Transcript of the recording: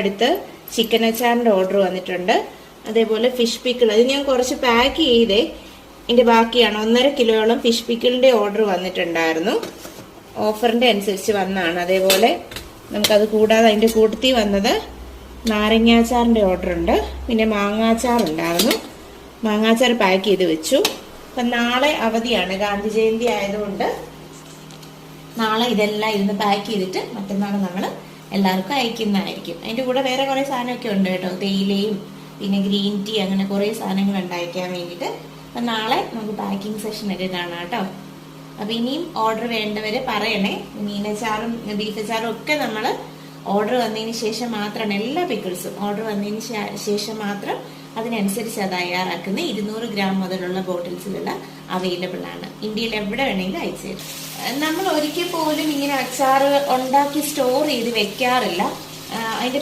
അടുത്ത് chicken അച്ചാറിന്റെ order വന്നിട്ടുണ്ട്. അതേപോലെ ഫിഷ് പിക്കിൾ, അത് ഞാൻ കുറച്ച് പാക്ക് ചെയ്തേ, ഇതിന്റെ ബാക്കിയാണ്. 1.5 കിലോയോളം ഫിഷ് പിക്കിളിന്റെ ഓർഡർ വന്നിട്ടുണ്ടായിരുന്നു. ഓഫറിന്റെ അനുസരിച്ച് വന്നാണ്. അതേപോലെ നമുക്കത് കൂടാതെ അതിന്റെ കൂട്ടത്തിൽ വന്നത് നാരങ്ങാച്ചാറിന്റെ ഓർഡർ ഉണ്ട്. പിന്നെ മാങ്ങാച്ചാർ ഉണ്ടായിരുന്നു. മാങ്ങാച്ചാർ പാക്ക് ചെയ്ത് വെച്ചു. അപ്പം നാളെ അവധിയാണ്, ഗാന്ധി ജയന്തി ആയതുകൊണ്ട് നാളെ ഇതെല്ലാം ഇരുന്ന് പാക്ക് ചെയ്തിട്ട് മറ്റന്നാൾ നമ്മൾ എല്ലാവർക്കും അയക്കുന്നതായിരിക്കും. അതിന്റെ കൂടെ വേറെ കുറെ സാധനമൊക്കെ ഉണ്ട് കേട്ടോ, തേയിലയും പിന്നെ ഗ്രീൻ ടീ, അങ്ങനെ കുറെ സാധനങ്ങൾ ഉണ്ടാക്കാൻ വേണ്ടിയിട്ട്. അപ്പൊ നാളെ നമുക്ക് പാക്കിംഗ് സെഷൻ ഒക്കെ കാണാം കേട്ടോ. അപ്പൊ ഇനിയും ഓർഡർ വേണ്ടവര് പറയണേ. മീനച്ചാറും ബീഫ് അച്ചാറും ഒക്കെ നമ്മൾ ഓർഡർ വന്നതിന് ശേഷം മാത്രമാണ്, എല്ലാ പിക്കിൾസും ഓർഡർ വന്നതിന് ശേഷം മാത്രം അതിനനുസരിച്ച് അത് തയ്യാറാക്കുന്ന 200 ഗ്രാം മുതലുള്ള ബോട്ടിൽസിലുള്ള അവൈലബിൾ ആണ്. ഇന്ത്യയിൽ എവിടെ വേണമെങ്കിലും അയച്ചു തരും. നമ്മൾ ഒരിക്കൽ പോലും ഇങ്ങനെ അച്ചാർ ഉണ്ടാക്കി സ്റ്റോർ ചെയ്ത് വെക്കാറില്ല. അതിന്റെ